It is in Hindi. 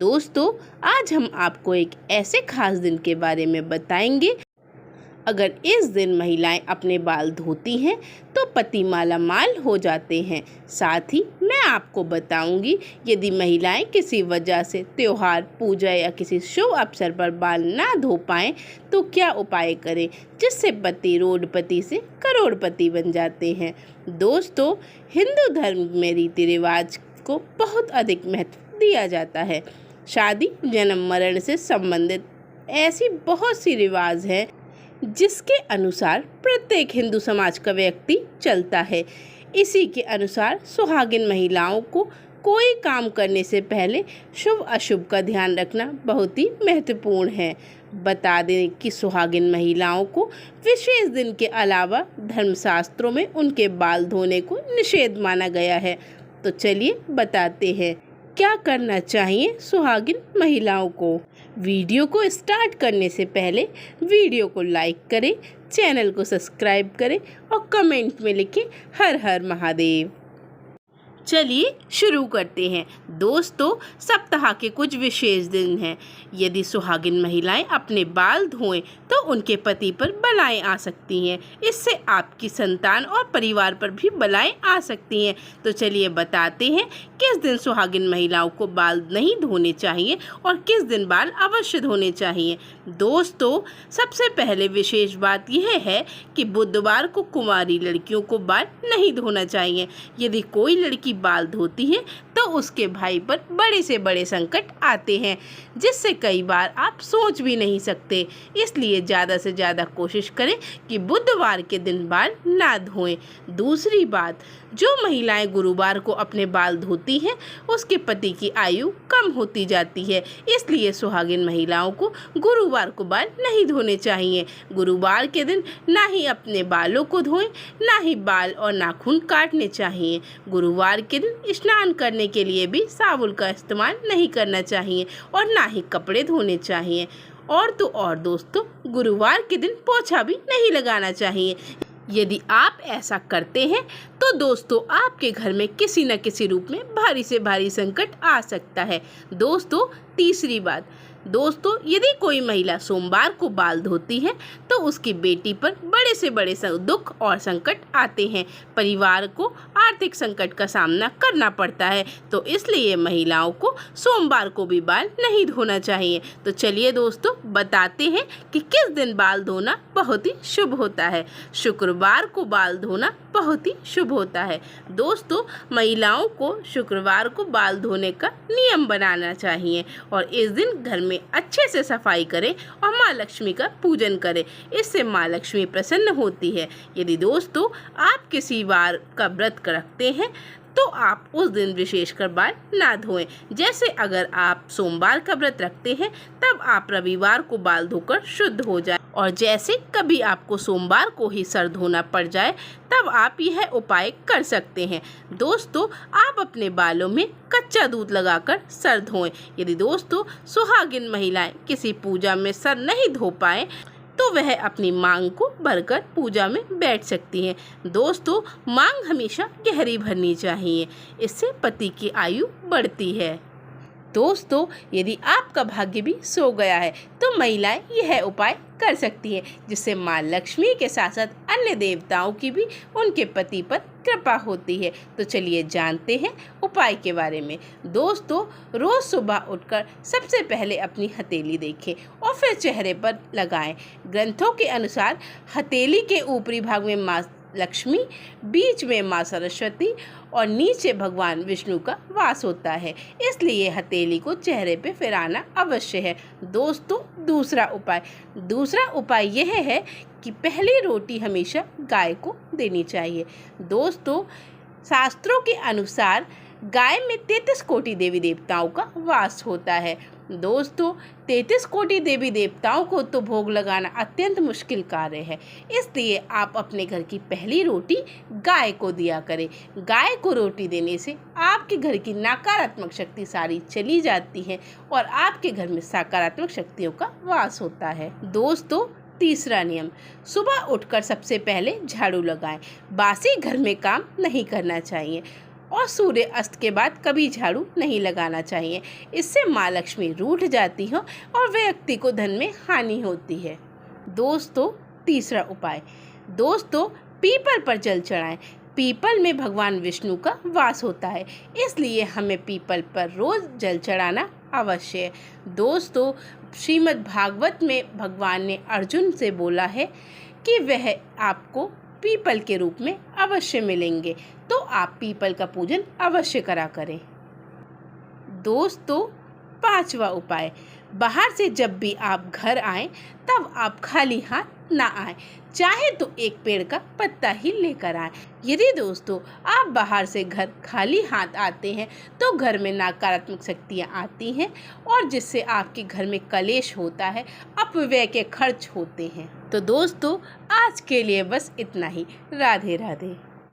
दोस्तों, आज हम आपको एक ऐसे खास दिन के बारे में बताएंगे। अगर इस दिन महिलाएं अपने बाल धोती हैं तो पति माला माल हो जाते हैं। साथ ही मैं आपको बताऊंगी, यदि महिलाएं किसी वजह से त्योहार, पूजा या किसी शुभ अवसर पर बाल ना धो पाएं तो क्या उपाय करें जिससे पति रोडपति से करोड़पति बन जाते हैं। दोस्तों, हिंदू धर्म में रीति रिवाज को बहुत अधिक महत्व दिया जाता है। शादी, जन्म, मरण से संबंधित ऐसी बहुत सी रिवाज हैं जिसके अनुसार प्रत्येक हिंदू समाज का व्यक्ति चलता है। इसी के अनुसार सुहागिन महिलाओं को कोई काम करने से पहले शुभ अशुभ का ध्यान रखना बहुत ही महत्वपूर्ण है। बता दें कि सुहागिन महिलाओं को विशेष दिन के अलावा धर्मशास्त्रों में उनके बाल धोने को निषेध माना गया है। तो चलिए बताते हैं क्या करना चाहिए सुहागिन महिलाओं को। वीडियो को स्टार्ट करने से पहले वीडियो को लाइक करें, चैनल को सब्सक्राइब करें और कमेंट में लिखें हर हर महादेव। चलिए शुरू करते हैं। दोस्तों, सप्ताह के कुछ विशेष दिन हैं। यदि सुहागिन महिलाएं अपने बाल धोएं तो उनके पति पर बलाएं आ सकती हैं। इससे आपकी संतान और परिवार पर भी बलाएं आ सकती हैं। तो चलिए बताते हैं किस दिन सुहागिन महिलाओं को बाल नहीं धोने चाहिए और किस दिन बाल अवश्य धोने चाहिए। दोस्तों, सबसे पहले विशेष बात यह है कि बुधवार को कुंवारी लड़कियों को बाल नहीं धोना चाहिए। यदि कोई लड़की बाल धोती है तो उसके भाई पर बड़े से बड़े संकट आते हैं जिससे कई बार आप सोच भी नहीं सकते। इसलिए ज़्यादा से ज़्यादा कोशिश करें कि बुधवार के दिन बाल ना धोएं। दूसरी बात, जो महिलाएं गुरुवार को अपने बाल धोती हैं उसके पति की आयु कम होती जाती है। इसलिए सुहागिन महिलाओं को गुरुवार को बाल नहीं धोने चाहिए। गुरुवार के दिन ना ही अपने बालों को धोएं, ना ही बाल और नाखून काटने चाहिए। गुरुवार के दिन स्नान करने के लिए भी साबुन का इस्तेमाल नहीं करना चाहिए और ना ही कपड़े धोने चाहिए। और तो और दोस्तों, गुरुवार के दिन पोछा भी नहीं लगाना चाहिए। यदि आप ऐसा करते हैं तो दोस्तों आपके घर में किसी न किसी रूप में भारी से भारी संकट आ सकता है। दोस्तों, तीसरी बात, दोस्तों यदि कोई महिला सोमवार को बाल धोती है तो उसकी बेटी पर बड़े से बड़े दुख और संकट आते हैं। परिवार को आर्थिक संकट का सामना करना पड़ता है। तो इसलिए महिलाओं को सोमवार को भी बाल नहीं धोना चाहिए। तो चलिए दोस्तों बताते हैं कि किस दिन बाल धोना बहुत ही शुभ होता है। शुक्रवार को बाल धोना बहुत ही शुभ होता है। दोस्तों, महिलाओं को शुक्रवार को बाल धोने का नियम बनाना चाहिए और इस दिन घर में अच्छे से सफाई करें और माँ लक्ष्मी का पूजन करें। इससे माँ लक्ष्मी प्रसन्न होती है। यदि दोस्तों आप किसी वार का व्रत रखते हैं तो आप उस दिन विशेषकर बाल ना धोएं। जैसे अगर आप सोमवार का व्रत रखते हैं तब आप रविवार को बाल धोकर शुद्ध हो जाए, और जैसे कभी आपको सोमवार को ही सर धोना पड़ जाए तब आप यह उपाय कर सकते हैं। दोस्तों, आप अपने बालों में कच्चा दूध लगाकर सर धोएं। यदि दोस्तों सुहागिन महिलाएं किसी पूजा में सर नहीं धो पाए तो वह अपनी मांग को भरकर पूजा में बैठ सकती हैं। दोस्तों, मांग हमेशा गहरी भरनी चाहिए, इससे पति की आयु बढ़ती है। दोस्तों, यदि आपका भाग्य भी सो गया है तो महिलाएं यह उपाय कर सकती हैं जिससे माँ लक्ष्मी के साथ साथ अन्य देवताओं की भी उनके पति पर कृपा होती है। तो चलिए जानते हैं उपाय के बारे में। दोस्तों, रोज़ सुबह उठकर सबसे पहले हथेली हथेली देखें और फिर चेहरे पर लगाएं। ग्रंथों के अनुसार हथेली के ऊपरी भाग में माँ लक्ष्मी, बीच में माँ सरस्वती और नीचे भगवान विष्णु का वास होता है। इसलिए हथेली को चेहरे पे फिराना अवश्य है। दोस्तों, दूसरा उपाय यह है कि पहली रोटी हमेशा गाय को देनी चाहिए। दोस्तों, शास्त्रों के अनुसार गाय में 33 कोटि देवी देवताओं का वास होता है। दोस्तों, 33 कोटि देवी देवताओं को तो भोग लगाना अत्यंत मुश्किल कार्य है। इसलिए आप अपने घर की पहली रोटी गाय को दिया करें। गाय को रोटी देने से आपके घर की नकारात्मक शक्ति सारी चली जाती है और आपके घर में सकारात्मक शक्तियों का वास होता है। दोस्तों, तीसरा नियम, सुबह उठकर सबसे पहले झाड़ू लगाएं। बासी घर में काम नहीं करना चाहिए। और सूर्य अस्त के बाद कभी झाड़ू नहीं लगाना चाहिए। इससे माँ लक्ष्मी रूठ जाती हो और व्यक्ति को धन में हानि होती है। दोस्तों, तीसरा उपाय, दोस्तों पीपल पर जल चढ़ाएं। पीपल में भगवान विष्णु का वास होता है, इसलिए हमें पीपल पर रोज जल चढ़ाना अवश्य है। दोस्तों, श्रीमद् भागवत में भगवान ने अर्जुन से बोला है कि वह आपको पीपल के रूप में अवश्य मिलेंगे, तो आप पीपल का पूजन अवश्य करा करें। दोस्तों, पांचवा उपाय, बाहर से जब भी आप घर आएं तब आप खाली हाथ ना आएं, चाहे तो एक पेड़ का पत्ता ही लेकर आएं। यदि दोस्तों आप बाहर से घर खाली हाथ आते हैं तो घर में नकारात्मक शक्तियां आती हैं और जिससे आपके घर में कलेश होता है, अपव्यय के खर्च होते हैं। तो दोस्तों आज के लिए बस इतना ही। राधे राधे।